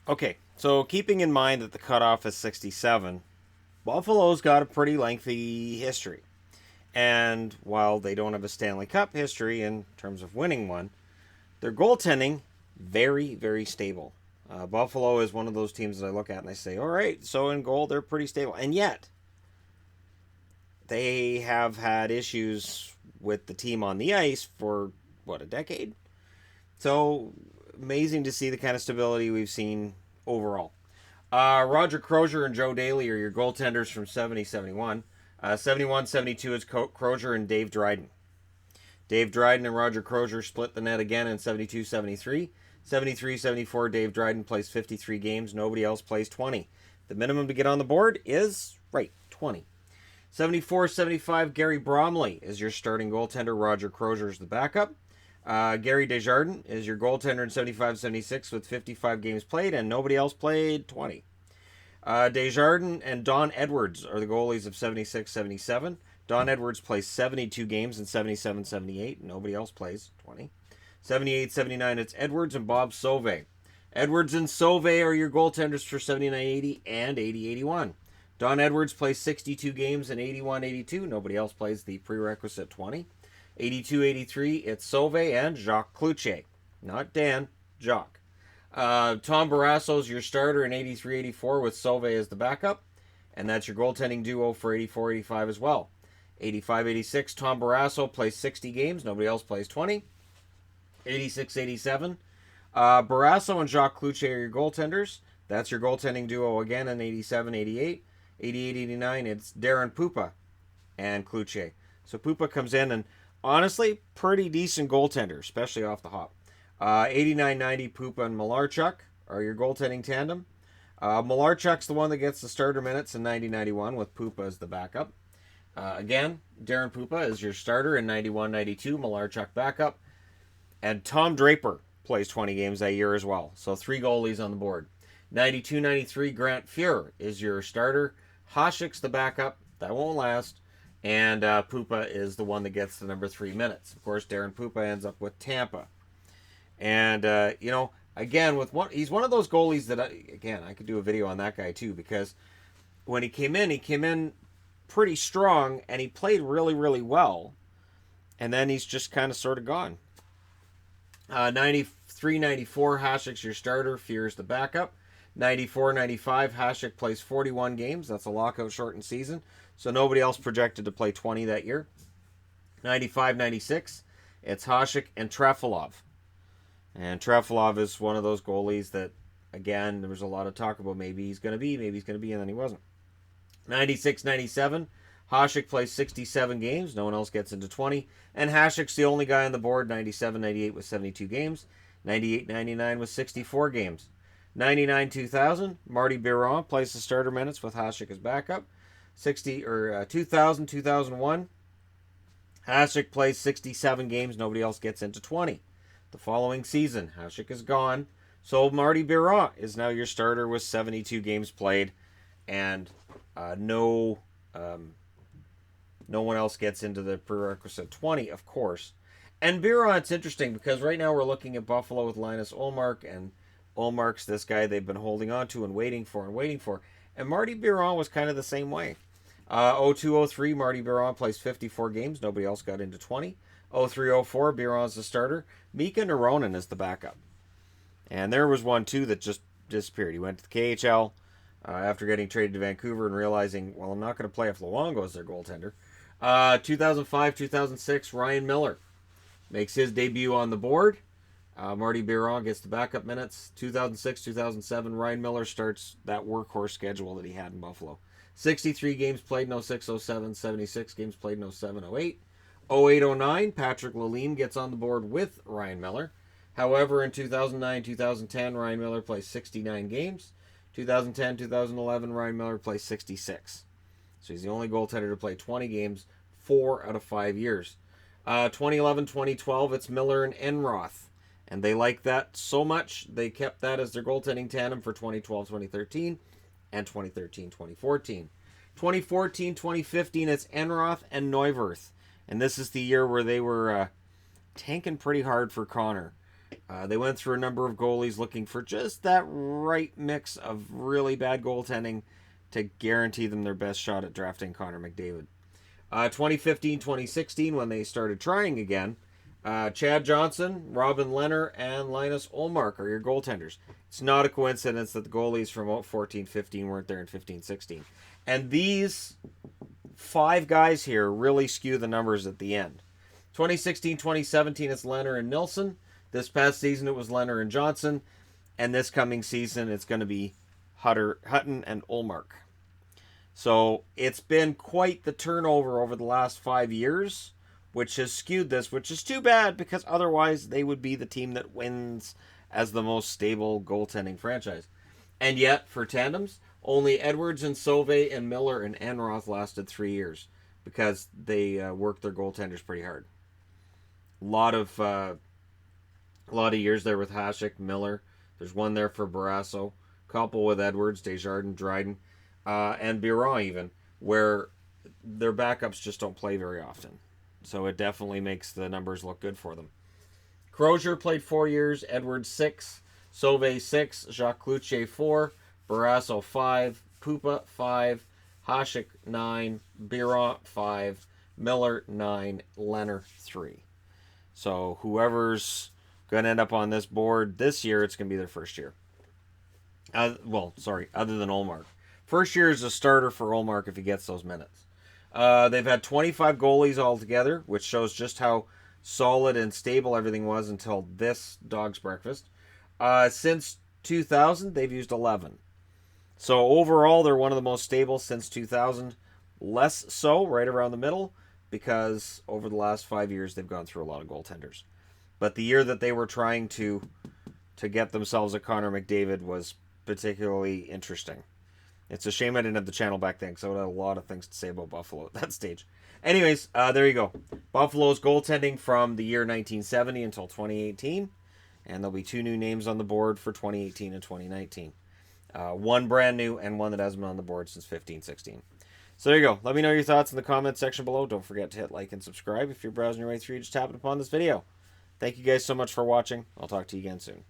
Okay, so keeping in mind that the cutoff is 67, Buffalo's got a pretty lengthy history. And while they don't have a Stanley Cup history in terms of winning one, their goaltending, very, very stable. Buffalo is one of those teams that I look at and I say, all right, so in goal, they're pretty stable. And yet, they have had issues with the team on the ice for, what, a decade? So, amazing to see the kind of stability we've seen overall. Roger Crozier and Joe Daly are your goaltenders from 70 71. 71 72 is Crozier and Dave Dryden. Dave Dryden and Roger Crozier split the net again in 72 73. 73 74, Dave Dryden plays 53 games. Nobody else plays 20. The minimum to get on the board is, right, 20. 74 75, Gary Bromley is your starting goaltender. Roger Crozier is the backup. Gary Desjardins is your goaltender in 75 76 with 55 games played, and nobody else played 20. Desjardins and Don Edwards are the goalies of 76 77. Don Edwards plays 72 games in 77 78. Nobody else plays 20. 78 79, it's Edwards and Bob Sauvé. Edwards and Sauvé are your goaltenders for 79 80 and 80 81. Don Edwards plays 62 games in 81 82. Nobody else plays the prerequisite 20. 82 83, it's Sauvé and Jacques Cloutier. Not Dan, Jacques. Tom Barrasso's your starter in 83 84 with Sauvé as the backup. And that's your goaltending duo for 84 85 as well. 85 86, Tom Barrasso plays 60 games. Nobody else plays 20. 86 87, Barrasso and Jacques Cloutier are your goaltenders. That's your goaltending duo again in 87 88. 88 89, it's Darren Pupa and Cloutier. So Pupa comes in and honestly, pretty decent goaltender, especially off the hop. 89 90, Pupa and Malarchuk are your goaltending tandem. Malarchuk's the one that gets the starter minutes in 90 91 with Pupa as the backup. Again, Darren Pupa is your starter in 91 92, Malarchuk backup. And Tom Draper plays 20 games that year as well. So 3 goalies on the board. 92 93, Grant Fuhr is your starter. Hasek's the backup. That won't last. And Pupa is the one that gets the number 3 minutes. Of course, Darren Pupa ends up with Tampa. And, again, he's one of those goalies that, I could do a video on that guy too, because when he came in pretty strong, and he played really, really well. And then he's just kind of sort of gone. 93 94, Hasek's your starter. Fuhr's the backup. 94 95, Hasek plays 41 games. That's a lockout shortened season. So nobody else projected to play 20 that year. 95 96, it's Hasek and Trefilov. And Trefilov is one of those goalies that, again, there was a lot of talk about maybe he's going to be, and then he wasn't. 96 97, Hasek plays 67 games. No one else gets into 20. And Hasek's the only guy on the board, 97 98 with 72 games. 98 99 with 64 games. 99 2000, Marty Biron plays the starter minutes with Hasek as backup. 2000 2001, Hasek plays 67 games. Nobody else gets into 20. The following season, Hasek is gone. So Marty Biron is now your starter with 72 games played. And no one else gets into the prerequisite 20, of course. And Biron, it's interesting because right now we're looking at Buffalo with Linus Ullmark, and Ullmark's this guy they've been holding on to and waiting for. And Marty Biron was kind of the same way. 02-03, Marty Biron plays 54 games. Nobody else got into 20. 03-04, Biron's the starter. Mika Noronen is the backup. And there was one, too, that just disappeared. He went to the KHL after getting traded to Vancouver and realizing, well, I'm not going to play if Luongo is their goaltender. 2005-2006, Ryan Miller makes his debut on the board. Marty Biron gets the backup minutes. 2006-2007, Ryan Miller starts that workhorse schedule that he had in Buffalo. 63 games played in 06-07, 76 games played in 07-08. 08-09, Patrick Lalime gets on the board with Ryan Miller. However, in 2009-2010, Ryan Miller plays 69 games. 2010-2011, Ryan Miller plays 66. So he's the only goaltender to play 20 games 4 out of 5 years. 2011-2012, it's Miller and Enroth. And they like that so much, they kept that as their goaltending tandem for 2012-2013 and 2013-2014. 2014-2015, it's Enroth and Neuwirth. And this is the year where they were tanking pretty hard for Connor. They went through a number of goalies looking for just that right mix of really bad goaltending to guarantee them their best shot at drafting Connor McDavid. 2015, 2016, when they started trying again, Chad Johnson, Robin Lehner, and Linus Ullmark are your goaltenders. It's not a coincidence that the goalies from 14-15 weren't there in 15-16. And these 5 guys here really skew the numbers at the end. 2016-2017, it's Lehner and Nilsson. This past season, it was Lehner and Johnson. And this coming season, it's going to be Hutton and Ullmark. So it's been quite the turnover over the last 5 years, which has skewed this, which is too bad because otherwise they would be the team that wins as the most stable goaltending franchise. And yet, for tandems, only Edwards and Sauvé and Miller and Enroth lasted 3 years because they worked their goaltenders pretty hard. A lot of years there with Hasek, Miller. There's one there for Barrasso. Couple with Edwards, Desjardins, Dryden, and Biron even, where their backups just don't play very often. So it definitely makes the numbers look good for them. Crozier played 4 years, Edwards 6, Sauvé 6, Jacques Cloutier 4, Barrasso 5, Pupa 5, Hasek 9, Biron 5, Miller 9, Lehner 3. So whoever's going to end up on this board this year, it's going to be their first year. Other than Ullmark. First year is a starter for Ullmark if he gets those minutes. They've had 25 goalies altogether, which shows just how solid and stable everything was until this dog's breakfast. Since 2000, they've used 11. So overall, they're one of the most stable since 2000. Less so right around the middle because over the last 5 years, they've gone through a lot of goaltenders. But the year that they were trying to get themselves a Connor McDavid was particularly interesting. It's a shame I didn't have the channel back then because I would have a lot of things to say about Buffalo at that stage. Anyways, there you go. Buffalo's goaltending from the year 1970 until 2018. And there'll be 2 new names on the board for 2018 and 2019. One brand new and one that hasn't been on the board since 15-16. So there you go. Let me know your thoughts in the comments section below. Don't forget to hit like and subscribe. If you're browsing your way through, just tap it upon this video. Thank you guys so much for watching. I'll talk to you again soon.